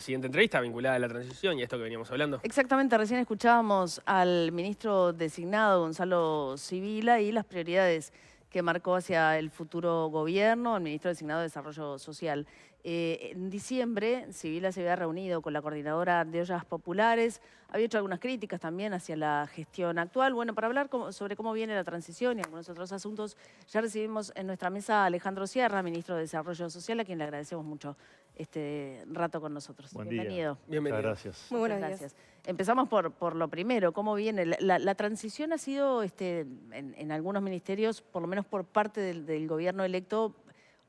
Siguiente entrevista vinculada a la transición y a esto que veníamos hablando. Exactamente, recién escuchábamos al ministro designado, Gonzalo Sibila, y las prioridades que marcó hacia el futuro gobierno, el ministro designado de Desarrollo Social. En diciembre, Sibila se había reunido con la coordinadora de ollas populares, había hecho algunas críticas también hacia la gestión actual. Bueno, para hablar sobre cómo viene la transición y algunos otros asuntos, ya recibimos en nuestra mesa a Alejandro Sierra, ministro de Desarrollo Social, a quien le agradecemos mucho este rato con nosotros. Buen Bienvenido. día. Bienvenido. Muchas gracias. Muy buenos Muchas días. gracias. Empezamos por lo primero, ¿cómo viene? La transición ha sido, en algunos ministerios, por lo menos por parte del gobierno electo,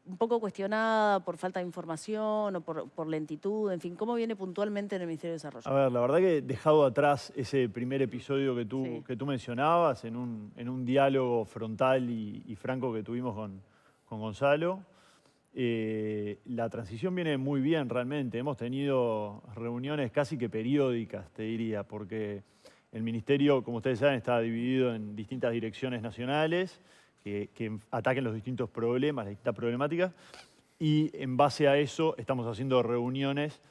un poco cuestionada por falta de información o por lentitud, en fin, ¿cómo viene puntualmente en el Ministerio de Desarrollo? A ver, la verdad que dejado atrás ese primer episodio que Sí. tú mencionabas, en un diálogo frontal y franco que tuvimos con Gonzalo, la transición viene muy bien realmente. Hemos tenido reuniones casi que periódicas, te diría, porque el ministerio, como ustedes saben, está dividido en distintas direcciones nacionales que ataquen los distintos problemas, las distintas problemáticas, y en base a eso estamos haciendo reuniones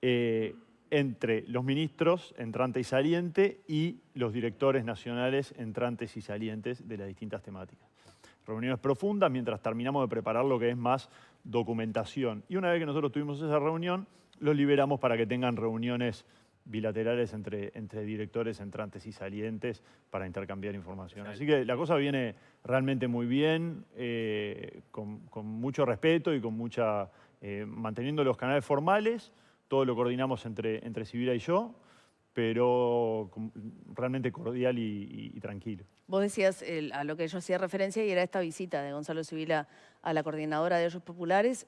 entre los ministros entrante y saliente y los directores nacionales entrantes y salientes de las distintas temáticas. Reuniones profundas mientras terminamos de preparar lo que es más documentación. Y una vez que nosotros tuvimos esa reunión, los liberamos para que tengan reuniones bilaterales entre directores entrantes y salientes para intercambiar información. Así que la cosa viene realmente muy bien, con mucho respeto y con mucha... manteniendo los canales formales, todo lo coordinamos entre Sibila y yo, pero realmente cordial y tranquilo. Vos decías a lo que yo hacía referencia y era esta visita de Gonzalo Sibila a la coordinadora de ollas populares.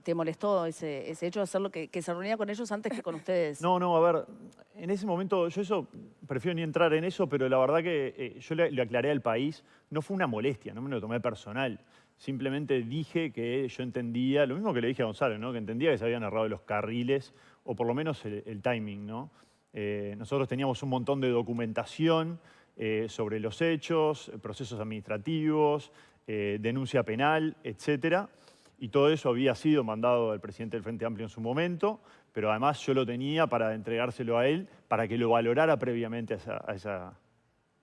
¿Te molestó ese hecho de hacerlo, que se reunía con ellos antes que con ustedes? No, a ver, en ese momento, yo eso, prefiero ni entrar en eso, pero la verdad que yo le aclaré al país, no fue una molestia, no me lo tomé personal. Simplemente dije que yo entendía, lo mismo que le dije a Gonzalo, ¿no? Que entendía que se habían errado los carriles, o por lo menos el timing, ¿no? Nosotros teníamos un montón de documentación sobre los hechos, procesos administrativos, denuncia penal, etcétera. Y todo eso había sido mandado al presidente del Frente Amplio en su momento, pero además yo lo tenía para entregárselo a él, para que lo valorara previamente a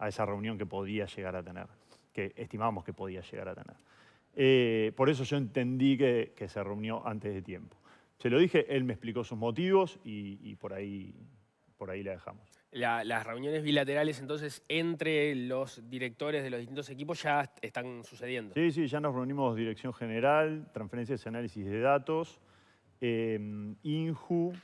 esa reunión que podía llegar a tener, que estimábamos que podía llegar a tener. Por eso yo entendí que se reunió antes de tiempo. Se lo dije, él me explicó sus motivos y por ahí la dejamos. Las reuniones bilaterales entonces entre los directores de los distintos equipos ya están sucediendo. Sí, ya nos reunimos Dirección General, Transferencias y Análisis de Datos, INJU,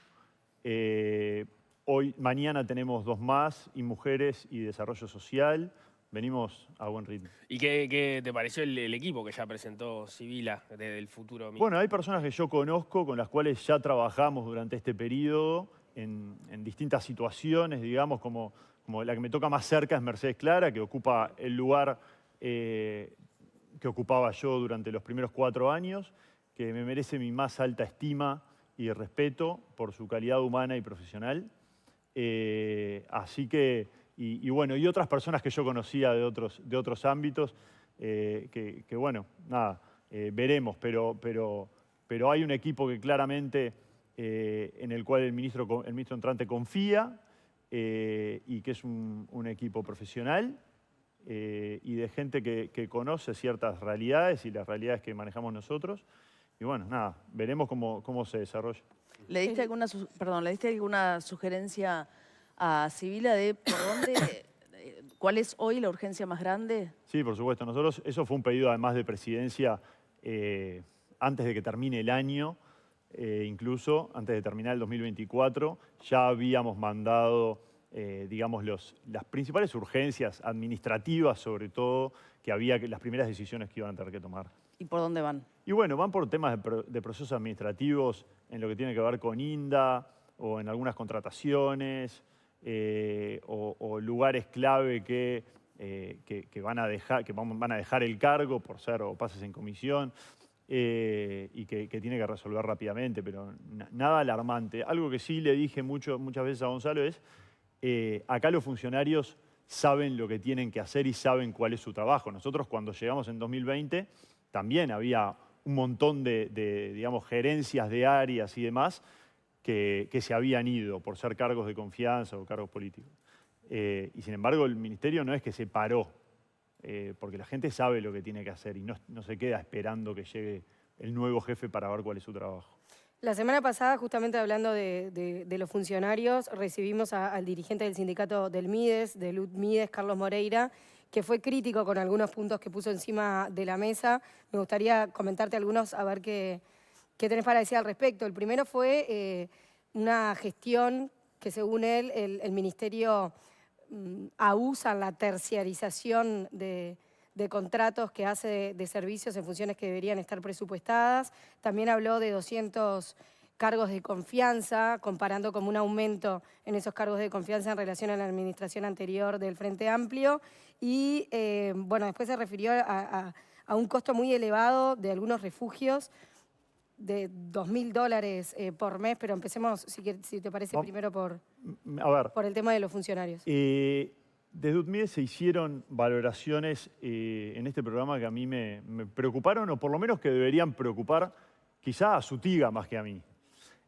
mañana tenemos 2 más, y Mujeres y Desarrollo Social. Venimos a buen ritmo. ¿Y qué te pareció el equipo que ya presentó Sibila del futuro ministro? Bueno, hay personas que yo conozco, con las cuales ya trabajamos durante este periodo en distintas situaciones, digamos, como la que me toca más cerca es Mercedes Clara, que ocupa el lugar que ocupaba yo durante los primeros 4 años, que me merece mi más alta estima y respeto por su calidad humana y profesional. Así que, bueno, y otras personas que yo conocía de otros ámbitos, que bueno, nada, veremos, pero hay un equipo que claramente, en el cual el ministro entrante confía, y que es un equipo profesional, y de gente que conoce ciertas realidades y las realidades que manejamos nosotros. Y bueno, nada, veremos cómo se desarrolla. ¿Le diste alguna sugerencia a Sibila de por dónde, cuál es hoy la urgencia más grande? Sí, por supuesto. Nosotros, eso fue un pedido además de presidencia antes de que termine el año, incluso antes de terminar el 2024, ya habíamos mandado, digamos, las principales urgencias administrativas, sobre todo, las primeras decisiones que iban a tener que tomar. ¿Y por dónde van? Y bueno, van por temas de procesos administrativos en lo que tiene que ver con INDA o en algunas contrataciones o lugares clave que van a dejar el cargo por ser o pases en comisión y que tiene que resolver rápidamente, pero nada alarmante. Algo que sí le dije muchas veces a Gonzalo es, acá los funcionarios saben lo que tienen que hacer y saben cuál es su trabajo. Nosotros cuando llegamos en 2020 también había un montón de digamos, gerencias de áreas y demás que se habían ido por ser cargos de confianza o cargos políticos. Y sin embargo, el ministerio no es que se paró, porque la gente sabe lo que tiene que hacer y no se queda esperando que llegue el nuevo jefe para ver cuál es su trabajo. La semana pasada, justamente hablando de los funcionarios, recibimos al dirigente del sindicato del Mides, del UTMIDES, Carlos Moreira, que fue crítico con algunos puntos que puso encima de la mesa. Me gustaría comentarte algunos, a ver qué tenés para decir al respecto. El primero fue una gestión que, según él, el ministerio abusa en la terciarización de contratos que hace de servicios en funciones que deberían estar presupuestadas. También habló de 200 cargos de confianza, comparando como un aumento en esos cargos de confianza en relación a la administración anterior del Frente Amplio. Y bueno, después se refirió a un costo muy elevado de algunos refugios, de $2.000 por mes, pero empecemos, si te parece, primero por el tema de los funcionarios. Desde UTMIDES se hicieron valoraciones en este programa que a mí me preocuparon, o por lo menos que deberían preocupar quizá a Sutiga más que a mí.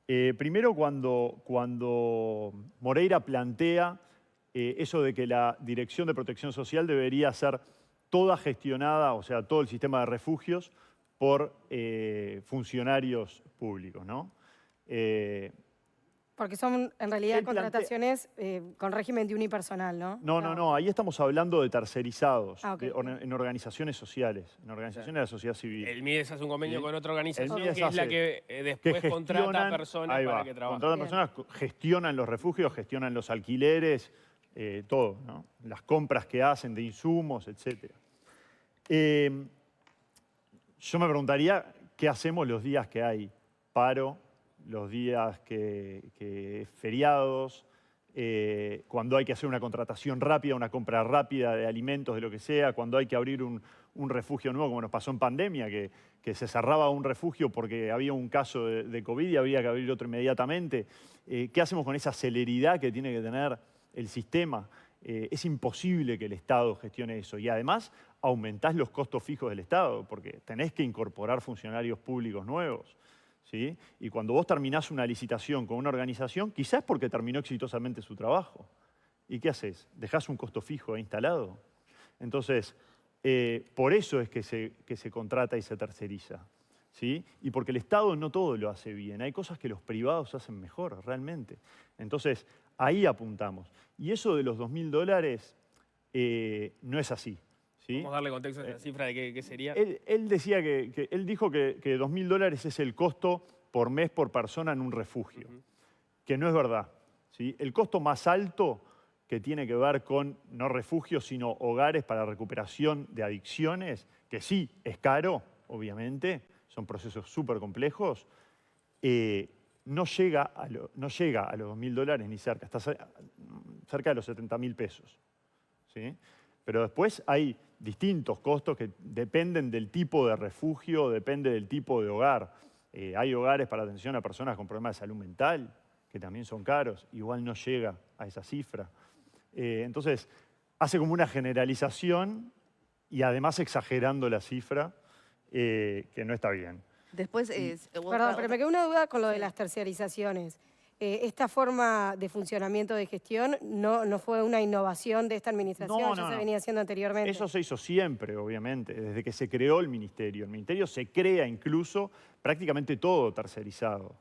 Primero, cuando Moreira plantea eso de que la Dirección de Protección Social debería ser toda gestionada, o sea, todo el sistema de refugios, por funcionarios públicos, ¿no? Porque son, en realidad, contrataciones con régimen de unipersonal, ¿no? No, ahí estamos hablando de tercerizados, okay. En organizaciones sociales, en organizaciones de la sociedad civil. El Mides hace un convenio con otra organización que es la que después contrata personas para que trabajen. Contratan personas, gestionan los refugios, gestionan los alquileres, todo, ¿no? Las compras que hacen de insumos, etc. Yo me preguntaría qué hacemos los días que hay paro, los días que feriados, cuando hay que hacer una contratación rápida, una compra rápida de alimentos, de lo que sea, cuando hay que abrir un refugio nuevo, como nos pasó en pandemia, que se cerraba un refugio porque había un caso de COVID y había que abrir otro inmediatamente. ¿Qué hacemos con esa celeridad que tiene que tener el sistema? Es imposible que el Estado gestione eso. Y además aumentás los costos fijos del Estado, porque tenés que incorporar funcionarios públicos nuevos. ¿Sí? Y cuando vos terminás una licitación con una organización, quizás es porque terminó exitosamente su trabajo. ¿Y qué haces? ¿Dejás un costo fijo instalado? Entonces, por eso es que se contrata y se terceriza. ¿Sí? Y porque el Estado no todo lo hace bien. Hay cosas que los privados hacen mejor, realmente. Entonces, ahí apuntamos. Y eso de los $2.000 no es así. ¿Sí? Vamos a darle contexto a esa cifra de qué sería. Él decía él dijo que $2.000 es el costo por mes por persona en un refugio, que no es verdad. ¿Sí? El costo más alto que tiene que ver con no refugios, sino hogares para recuperación de adicciones, que sí es caro, obviamente, son procesos súper complejos, no llega a los $2.000 ni cerca, está cerca de los 70.000 pesos. ¿Sí? Pero después hay distintos costos que dependen del tipo de refugio, depende del tipo de hogar. Hay hogares para atención a personas con problemas de salud mental, que también son caros, igual no llega a esa cifra. Entonces, hace como una generalización y además exagerando la cifra, que no está bien. Después, perdón, pero me quedó una duda con lo de las terciarizaciones. ¿Esta forma de funcionamiento de gestión no fue una innovación de esta administración? ¿Ya se venía haciendo anteriormente? Eso se hizo siempre, obviamente, desde que se creó el ministerio. El ministerio se crea incluso prácticamente todo tercerizado.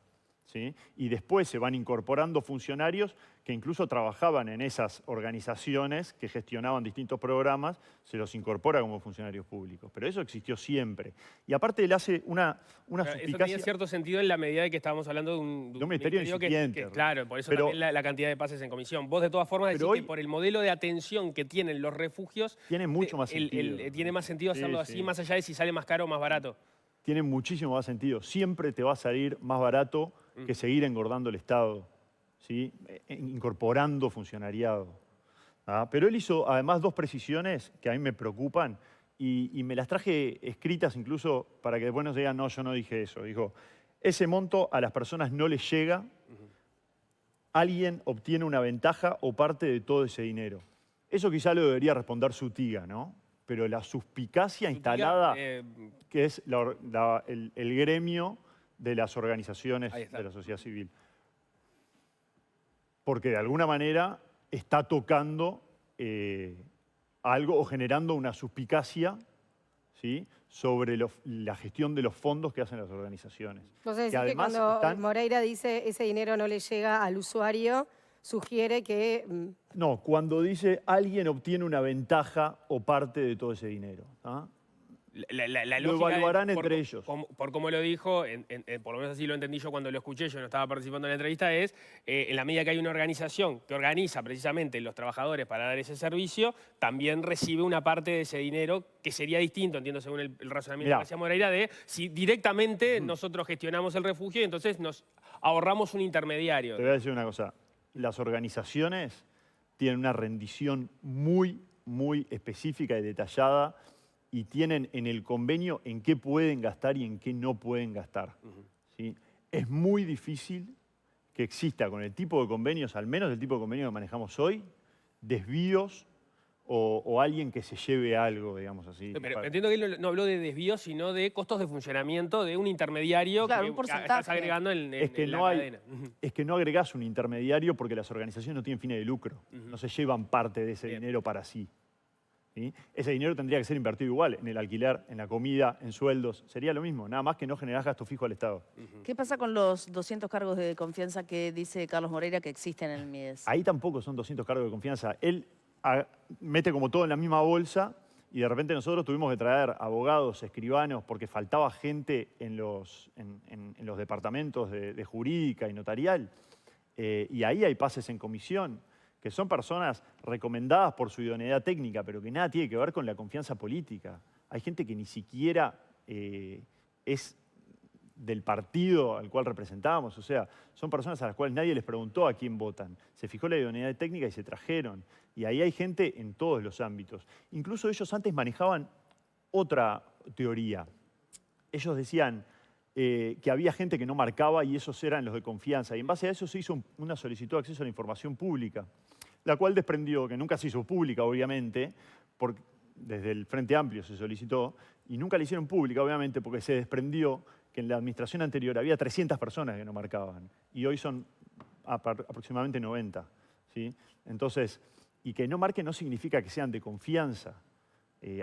¿Sí? Y después se van incorporando funcionarios que incluso trabajaban en esas organizaciones que gestionaban distintos programas, se los incorpora como funcionarios públicos. Pero eso existió siempre. Y aparte él hace una suspicacia... Eso tenía cierto sentido en la medida de que estábamos hablando de un ministerio incipiente. Claro, por eso también la cantidad de pases en comisión. Vos de todas formas decís que por el modelo de atención que tienen los refugios... Tiene mucho más sentido. Tiene más sentido hacerlo así, más allá de si sale más caro o más barato. Tiene muchísimo más sentido. Siempre te va a salir más barato que seguir engordando el Estado, ¿sí? Incorporando funcionariado. Pero él hizo además dos precisiones que a mí me preocupan y me las traje escritas incluso para que después no se digan, no, yo no dije eso. Dijo, ese monto a las personas no les llega, alguien obtiene una ventaja o parte de todo ese dinero. Eso quizá lo debería responder Sutiga, ¿no? Pero la suspicacia instalada, que es el gremio de las organizaciones de la sociedad civil. porque de alguna manera está tocando algo o generando una suspicacia, ¿sí?, sobre la gestión de los fondos que hacen las organizaciones. Entonces, Que decís que además cuando están- Moreira dice ese dinero no le llega al usuario, sugiere que... No, cuando dice alguien obtiene una ventaja o parte de todo ese dinero. ¿Ah? La Lo lógica evaluarán por entre ellos. por cómo lo dijo, por lo menos así lo entendí yo cuando lo escuché, yo no estaba participando en la entrevista, es en la medida que hay una organización que organiza precisamente los trabajadores para dar ese servicio, también recibe una parte de ese dinero que sería distinto, entiendo según el razonamiento Mirá. que hacía Moreira, de si directamente nosotros gestionamos el refugio y entonces nos ahorramos un intermediario. Te voy a decir una cosa. Las organizaciones tienen una rendición muy, muy específica y detallada y tienen en el convenio en qué pueden gastar y en qué no pueden gastar. ¿Sí? Es muy difícil que exista con el tipo de convenios, al menos el tipo de convenio que manejamos hoy, desvíos o alguien que se lleve algo, digamos así. Pero entiendo que él no habló de desvíos, sino de costos de funcionamiento de un intermediario Claro, que un porcentaje. estás agregando en Es que, la no hay, cadena. es que no agregás un intermediario porque las organizaciones no tienen fines de lucro. No se llevan parte de ese Bien. dinero para sí. ¿Sí? Ese dinero tendría que ser invertido igual, en el alquiler, en la comida, en sueldos. Sería lo mismo, nada más que no generás gasto fijo al Estado. ¿Qué pasa con los 200 cargos de confianza que dice Carlos Moreira que existen en el MIDES? Ahí tampoco son 200 cargos de confianza. Él mete como todo en la misma bolsa y de repente nosotros tuvimos que traer abogados, escribanos, porque faltaba gente en los departamentos de jurídica y notarial. Y ahí hay pases en comisión, que son personas recomendadas por su idoneidad técnica, pero que nada tiene que ver con la confianza política. Hay gente que ni siquiera es del partido al cual representábamos, o sea, son personas a las cuales nadie les preguntó a quién votan. Se fijó la idoneidad técnica y se trajeron. Y ahí hay gente en todos los ámbitos. Incluso ellos antes manejaban otra teoría. Ellos decían que había gente que no marcaba y esos eran los de confianza. Y en base a eso se hizo una solicitud de acceso a la información pública, la cual desprendió, que nunca se hizo pública, obviamente, porque desde el Frente Amplio se solicitó, y nunca la hicieron pública, obviamente, porque se desprendió que en la administración anterior había 300 personas que no marcaban, y hoy son aproximadamente 90. ¿Sí? Entonces, y que no marquen no significa que sean de confianza.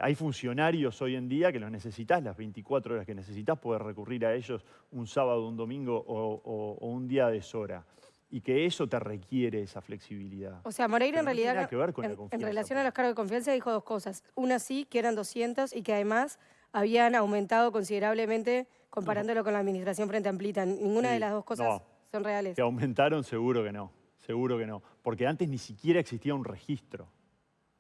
Hay funcionarios hoy en día que los necesitas las 24 horas que necesitas, poder recurrir a ellos un sábado, un domingo o un día de deshora. Y que eso te requiere esa flexibilidad. O sea, Moreira Pero en no tiene realidad, nada que ver con la en confianza, relación a pues. los cargos de confianza, dijo dos cosas. Una sí, que eran 200 y que además habían aumentado considerablemente comparándolo con la administración Frente Amplita. Ninguna Sí, de las dos cosas no. son reales. ¿Que aumentaron? Seguro que no. Seguro que no. Porque antes ni siquiera existía un registro.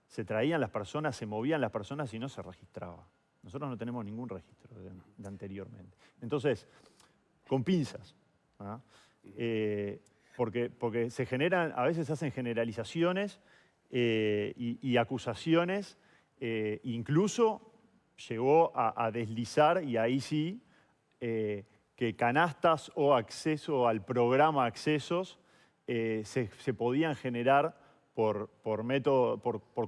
Se traían las personas, se movían las personas y no se registraba. Nosotros no tenemos ningún registro de anteriormente. Entonces, con pinzas. ¿Ah? Porque se generan, a veces se hacen generalizaciones y acusaciones, incluso llegó a deslizar, y ahí sí, que canastas o acceso al programa Accesos se podían generar por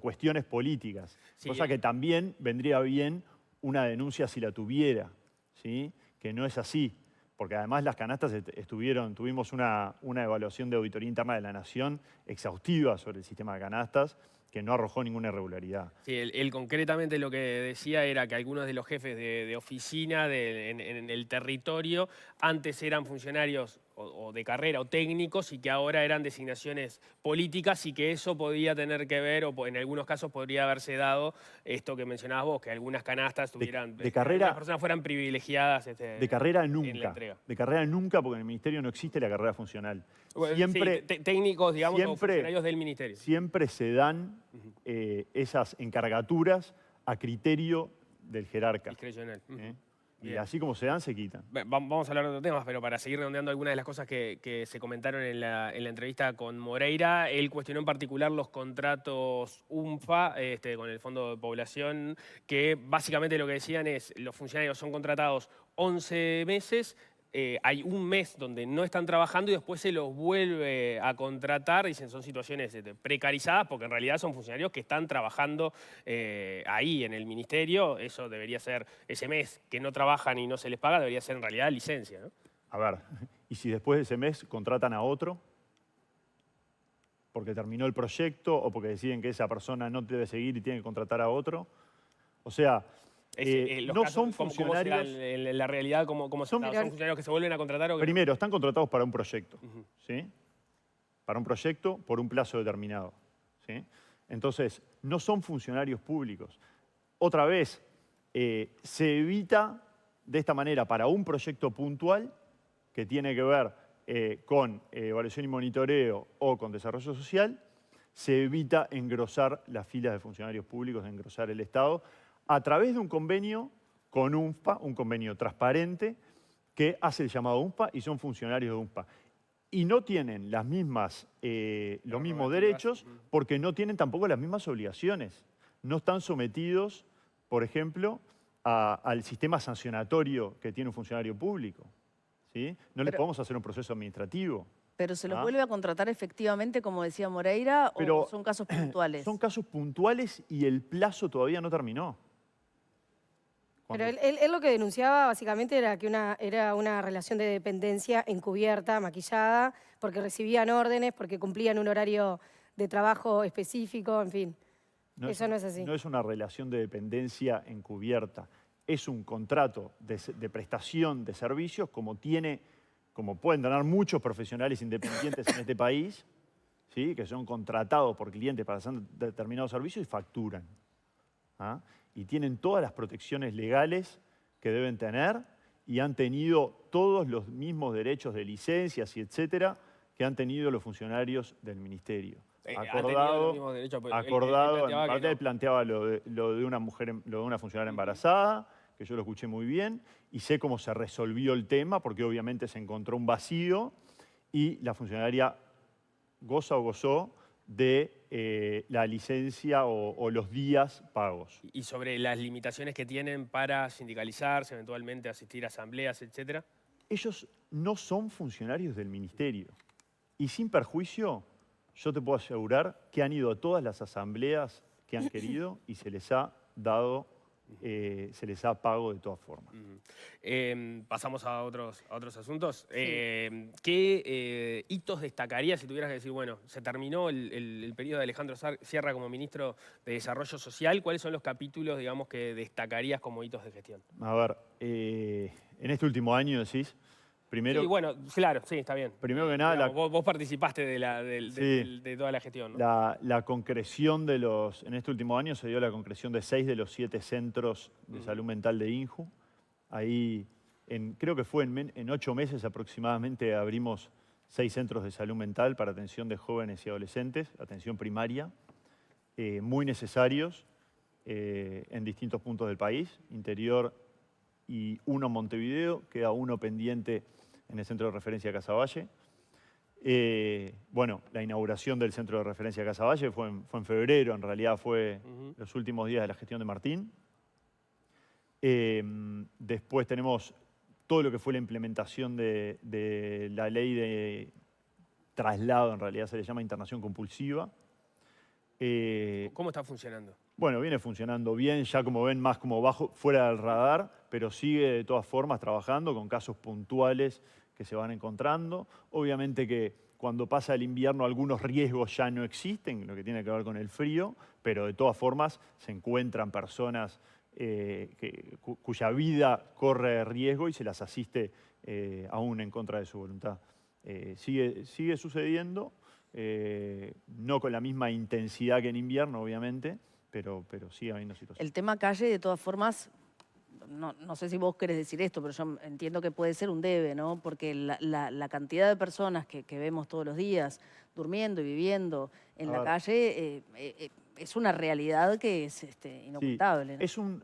cuestiones políticas. Sí, Cosa que también vendría bien una denuncia si la tuviera, ¿sí? Que no es así. Porque además las canastas tuvimos una evaluación de auditoría interna de la Nación exhaustiva sobre el sistema de canastas, que no arrojó ninguna irregularidad. Sí, él concretamente lo que decía era que algunos de los jefes de oficina en el territorio antes eran funcionarios o de carrera o técnicos y que ahora eran designaciones políticas y que eso podía tener que ver o en algunos casos podría haberse dado esto que mencionabas vos, que algunas canastas tuvieran, de carrera, algunas personas fueran privilegiadas de carrera en la nunca. entrega. De carrera nunca, porque en el Ministerio no existe la carrera funcional. Bueno, Siempre, sí, técnicos, digamos, o siempre, funcionarios del ministerio. siempre se dan esas encargaturas a criterio del jerarca. Discrecional. ¿Eh? Y Bien. así como se dan, se quitan. Vamos a hablar de otros temas, pero para seguir redondeando algunas de las cosas que se comentaron en la entrevista con Moreira, él cuestionó en particular los contratos UNFA con el Fondo de Población, que básicamente lo que decían es los funcionarios son contratados 11 meses, hay un mes donde no están trabajando y después se los vuelve a contratar. Dicen son situaciones precarizadas porque en realidad son funcionarios que están trabajando ahí en el ministerio. Eso debería ser, ese mes que no trabajan y no se les paga, debería ser en realidad licencia, ¿no? A ver, ¿y si después de ese mes contratan a otro? porque terminó el proyecto o porque deciden que esa persona no debe seguir y tiene que contratar a otro. O sea, Los no casos, son ¿cómo funcionarios... en la realidad, ¿cómo se da? ¿Son funcionarios que se vuelven a contratar o que Primero, están contratados para un proyecto, Ujú. ¿sí? Para un proyecto por un plazo determinado, ¿sí? Entonces, no son funcionarios públicos. Otra vez, se evita de esta manera para un proyecto puntual que tiene que ver con evaluación y monitoreo o con desarrollo social, se evita engrosar las filas de funcionarios públicos, engrosar el Estado, a través de un convenio con UNFPA, un convenio transparente, que hace el llamado UNFPA y son funcionarios de UNFPA. Y no tienen las mismas, los mismos derechos porque no tienen tampoco las mismas obligaciones. No están sometidos, por ejemplo, al sistema sancionatorio que tiene un funcionario público, ¿sí? No les podemos hacer un proceso administrativo. ¿Pero se los vuelve a contratar efectivamente, como decía Moreira, o son casos puntuales? Son casos puntuales y el plazo todavía no terminó. Pero él lo que denunciaba básicamente era que era una relación de dependencia encubierta, maquillada, porque recibían órdenes, porque cumplían un horario de trabajo específico, en fin. Eso no es así. No es una relación de dependencia encubierta. Es un contrato de prestación de servicios como pueden tener muchos profesionales independientes en este país, ¿sí? Que son contratados por clientes para hacer determinados servicios y facturan. ¿Ah? Y tienen todas las protecciones legales que deben tener y han tenido todos los mismos derechos de licencias y etcétera que han tenido los funcionarios del ministerio. Acordado, en parte él planteaba lo de una funcionaria embarazada, que yo lo escuché muy bien, y sé cómo se resolvió el tema, porque obviamente se encontró un vacío y la funcionaria gozó de la licencia o los días pagos. Y sobre las limitaciones que tienen para sindicalizarse, eventualmente asistir a asambleas, etcétera. Ellos no son funcionarios del ministerio. Y sin perjuicio, yo te puedo asegurar que han ido a todas las asambleas que han querido y se les ha dado, se les ha pago de todas formas. Pasamos a otros asuntos. Sí. ¿Qué hitos destacarías si tuvieras que decir, bueno, se terminó el periodo de Alejandro Sierra como ministro de Desarrollo Social? ¿Cuáles son los capítulos, digamos, que destacarías como hitos de gestión? A ver, en este último año decís, primero... Sí, bueno, claro, sí, está bien. Primero que nada... Digamos, vos participaste de toda la gestión, ¿no? La concreción en este último año se dio la concreción de 6 de los 7 centros de salud mental de INJU. Ahí, creo que fue en 8 meses aproximadamente, abrimos 6 centros de salud mental para atención de jóvenes y adolescentes, atención primaria, muy necesarios en distintos puntos del país, interior y uno en Montevideo, queda uno pendiente en el centro de referencia Casaballe. Bueno, la inauguración del centro de referencia Casaballe fue en febrero, en realidad fue los últimos días de la gestión de Martín. Después tenemos todo lo que fue la implementación de la ley de traslado, en realidad se le llama internación compulsiva. ¿Cómo está funcionando? Bueno, viene funcionando bien, ya como ven, más como bajo, fuera del radar, pero sigue de todas formas trabajando con casos puntuales que se van encontrando. Obviamente que cuando pasa el invierno algunos riesgos ya no existen, lo que tiene que ver con el frío, pero de todas formas se encuentran personas cuya vida corre riesgo y se las asiste aún en contra de su voluntad. Sigue sucediendo, no con la misma intensidad que en invierno, obviamente, pero sigue habiendo situaciones. El tema calle, de todas formas, no sé si vos querés decir esto, pero yo entiendo que puede ser un debe, ¿no? Porque la cantidad de personas que vemos todos los días durmiendo y viviendo en la calle es una realidad que es inocultable, ¿no?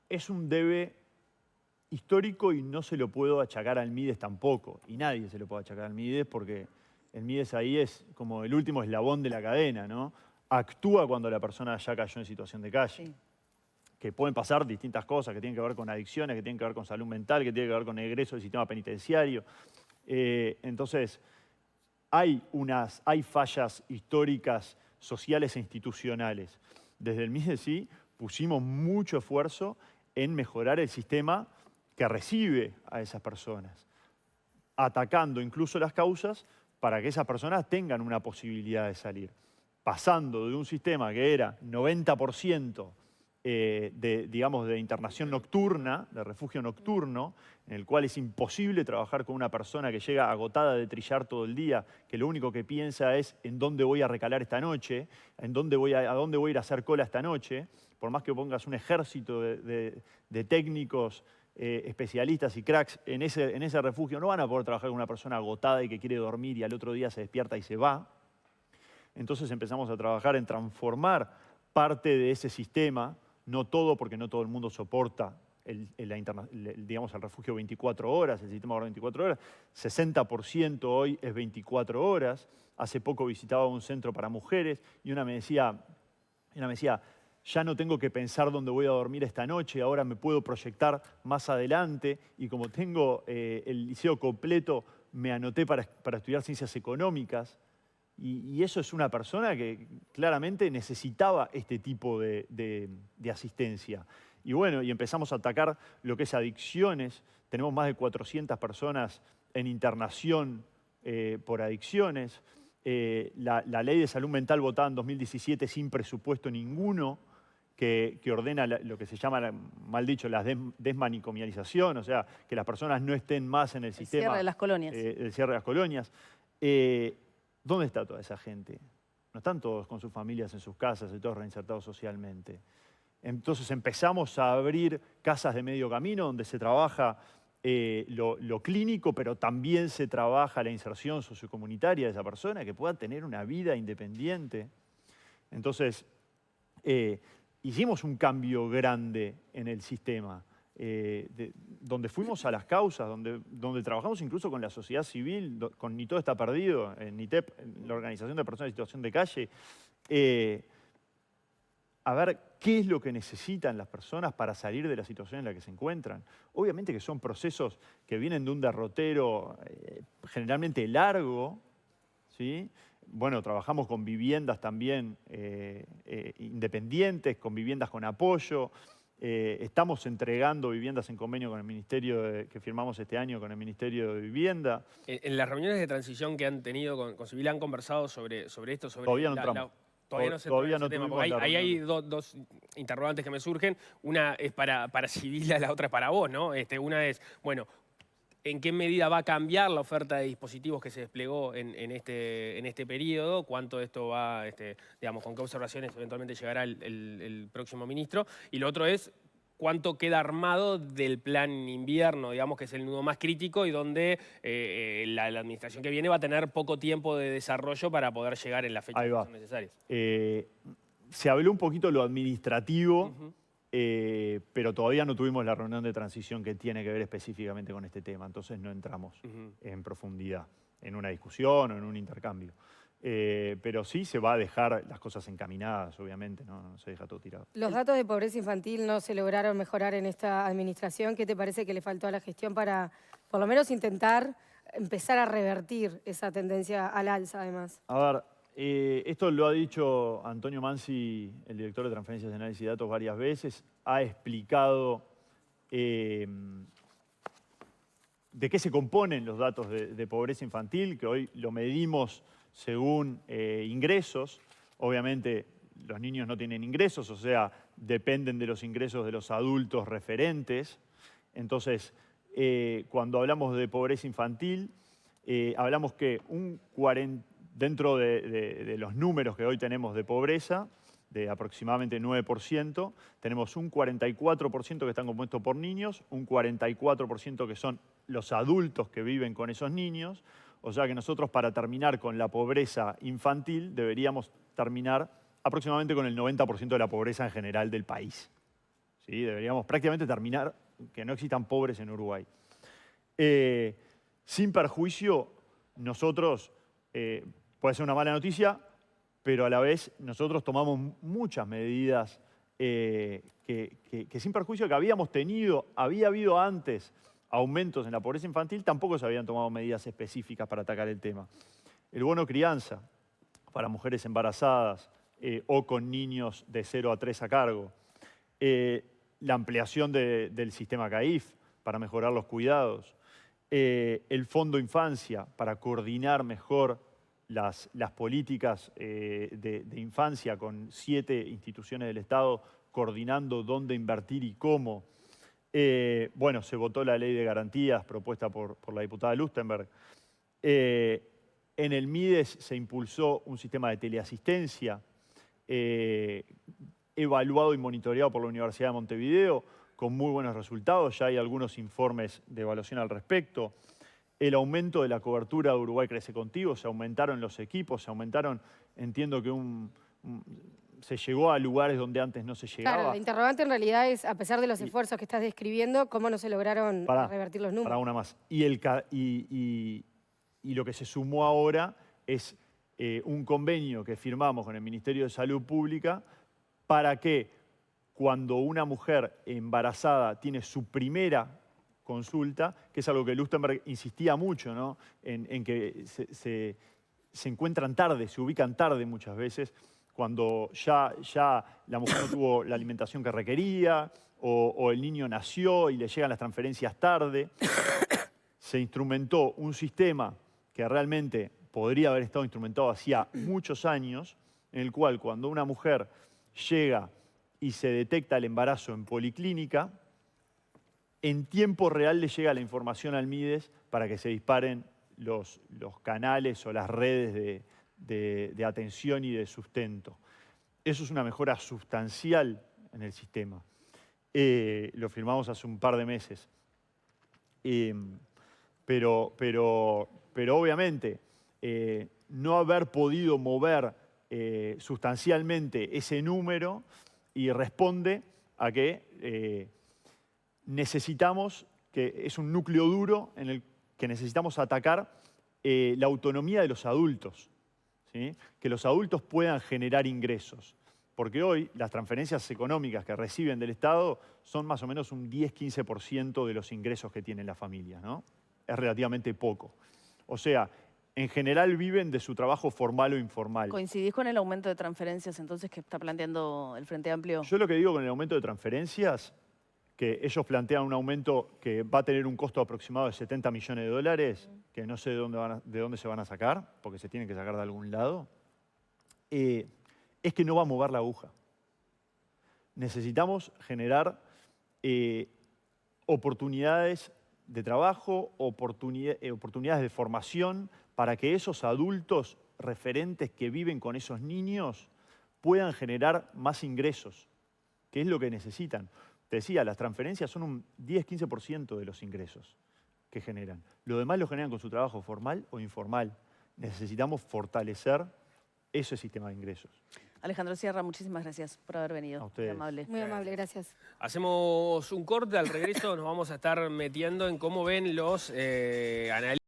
Es un debe histórico y no se lo puedo achacar al Mides tampoco. Y nadie se lo puede achacar al Mides porque el Mides ahí es como el último eslabón de la cadena, ¿no? Actúa cuando la persona ya cayó en situación de calle. Sí. Que pueden pasar distintas cosas que tienen que ver con adicciones, que tienen que ver con salud mental, que tienen que ver con egreso del sistema penitenciario. Entonces, hay fallas históricas, sociales e institucionales. Desde el Mides sí pusimos mucho esfuerzo en mejorar el sistema que recibe a esas personas, atacando incluso las causas para que esas personas tengan una posibilidad de salir. Pasando de un sistema que era 90% digamos, de internación nocturna, de refugio nocturno, en el cual es imposible trabajar con una persona que llega agotada de trillar todo el día, que lo único que piensa es en dónde voy a recalar esta noche, a dónde voy a ir a hacer cola esta noche. Por más que pongas un ejército de técnicos, especialistas y cracks en ese refugio, no van a poder trabajar con una persona agotada y que quiere dormir y al otro día se despierta y se va. Entonces empezamos a trabajar en transformar parte de ese sistema, no todo, porque no todo el mundo soporta digamos, el refugio 24 horas, el sistema ahora 24 horas. 60% hoy es 24 horas. Hace poco visitaba un centro para mujeres y una me decía, ya no tengo que pensar dónde voy a dormir esta noche, ahora me puedo proyectar más adelante y como tengo el liceo completo, me anoté para estudiar ciencias económicas. Y eso es una persona que claramente necesitaba este tipo de asistencia. Y bueno, y empezamos a atacar lo que es adicciones. Tenemos más de 400 personas en internación por adicciones. La ley de salud mental votada en 2017 sin presupuesto ninguno, que ordena lo que se llama, mal dicho, la desmanicomialización, o sea, que las personas no estén más en el sistema. El cierre de las colonias. El cierre de las colonias. ¿Dónde está toda esa gente? No están todos con sus familias en sus casas y todos reinsertados socialmente. Entonces empezamos a abrir casas de medio camino donde se trabaja lo clínico, pero también se trabaja la inserción sociocomunitaria de esa persona, que pueda tener una vida independiente. Entonces, hicimos un cambio grande en el sistema. Donde fuimos a las causas, donde trabajamos incluso con la sociedad civil, con Ni Todo Está Perdido, en NITEP, la Organización de Personas en Situación de Calle, a ver qué es lo que necesitan las personas para salir de la situación en la que se encuentran. Obviamente que son procesos que vienen de un derrotero generalmente largo, ¿sí? Bueno, trabajamos con viviendas también independientes, con viviendas con apoyo. Estamos entregando viviendas en convenio con el Ministerio, que firmamos este año con el Ministerio de Vivienda. En las reuniones de transición que han tenido con Civil, ¿han conversado sobre esto? Todavía no entramos. Todavía no tuvimos ahí hay dos interrogantes que me surgen. Una es para Civil, la otra es para vos, ¿no? Una es, bueno, ¿en qué medida va a cambiar la oferta de dispositivos que se desplegó en este periodo? ¿Cuánto esto va, digamos, con qué observaciones eventualmente llegará el próximo ministro? Y lo otro es, ¿cuánto queda armado del plan invierno, digamos, que es el nudo más crítico y donde la administración que viene va a tener poco tiempo de desarrollo para poder llegar en las fechas que son necesarias? Se habló un poquito de lo administrativo. Pero todavía no tuvimos la reunión de transición que tiene que ver específicamente con este tema, entonces no entramos en profundidad en una discusión o en un intercambio. Pero sí se va a dejar las cosas encaminadas, obviamente, no se deja todo tirado. Los datos de pobreza infantil no se lograron mejorar en esta administración. ¿Qué te parece que le faltó a la gestión para, por lo menos, intentar empezar a revertir esa tendencia al alza, además? A ver, esto lo ha dicho Antonio Mansi, el director de Transferencias de Análisis de Datos, varias veces. Ha explicado de qué se componen los datos de pobreza infantil, que hoy lo medimos según ingresos. Obviamente los niños no tienen ingresos, o sea, dependen de los ingresos de los adultos referentes. Entonces, cuando hablamos de pobreza infantil, hablamos que dentro de los números que hoy tenemos de pobreza, de aproximadamente 9%, tenemos un 44% que están compuestos por niños, un 44% que son los adultos que viven con esos niños. O sea que nosotros, para terminar con la pobreza infantil, deberíamos terminar aproximadamente con el 90% de la pobreza en general del país. ¿Sí? Deberíamos prácticamente terminar que no existan pobres en Uruguay. Sin perjuicio, nosotros... puede ser una mala noticia, pero a la vez nosotros tomamos muchas medidas que sin perjuicio que habíamos tenido, había habido antes aumentos en la pobreza infantil, tampoco se habían tomado medidas específicas para atacar el tema. El bono crianza para mujeres embarazadas o con niños de 0 a 3 a cargo. La ampliación del sistema CAIF para mejorar los cuidados. el Fondo Infancia para coordinar mejor las políticas de infancia con 7 instituciones del Estado coordinando dónde invertir y cómo. Bueno, se votó la ley de garantías propuesta por la diputada Lustenberg. En el MIDES se impulsó un sistema de teleasistencia evaluado y monitoreado por la Universidad de Montevideo con muy buenos resultados. Ya hay algunos informes de evaluación al respecto. El aumento de la cobertura de Uruguay Crece Contigo, se aumentaron los equipos, se aumentaron, entiendo que se llegó a lugares donde antes no se llegaba. Claro, la interrogante en realidad es, a pesar de los esfuerzos que estás describiendo, ¿cómo no se lograron revertir los números? Para una más. Y lo que se sumó ahora es un convenio que firmamos con el Ministerio de Salud Pública para que cuando una mujer embarazada tiene su primera consulta, que es algo que Lustenberg insistía mucho, ¿no? en que se encuentran tarde, se ubican tarde muchas veces, cuando ya la mujer no tuvo la alimentación que requería o el niño nació y le llegan las transferencias tarde. Se instrumentó un sistema que realmente podría haber estado instrumentado hacía muchos años, en el cual cuando una mujer llega y se detecta el embarazo en policlínica, en tiempo real le llega la información al MIDES para que se disparen los canales o las redes de atención y de sustento. Eso es una mejora sustancial en el sistema. Lo firmamos hace un par de meses. Pero obviamente no haber podido mover sustancialmente ese número y responde a que necesitamos, que es un núcleo duro en el que necesitamos atacar la autonomía de los adultos, ¿sí? Que los adultos puedan generar ingresos. Porque hoy las transferencias económicas que reciben del Estado son más o menos un 10-15% de los ingresos que tienen las familias, ¿no? Es relativamente poco. O sea, en general viven de su trabajo formal o informal. ¿Coincidís con el aumento de transferencias entonces que está planteando el Frente Amplio? Yo lo que digo con el aumento de transferencias, que ellos plantean un aumento que va a tener un costo aproximado de 70 millones de dólares, que no sé de dónde se van a sacar, porque se tienen que sacar de algún lado, es que no va a mover la aguja. Necesitamos generar oportunidades de trabajo, oportunidades de formación para que esos adultos referentes que viven con esos niños puedan generar más ingresos, que es lo que necesitan. Te decía, las transferencias son un 10-15% de los ingresos que generan. Lo demás lo generan con su trabajo formal o informal. Necesitamos fortalecer ese sistema de ingresos. Alejandro Sierra, muchísimas gracias por haber venido. A ustedes. Muy amable. Muy amable, gracias. Hacemos un corte, al regreso nos vamos a estar metiendo en cómo ven los analistas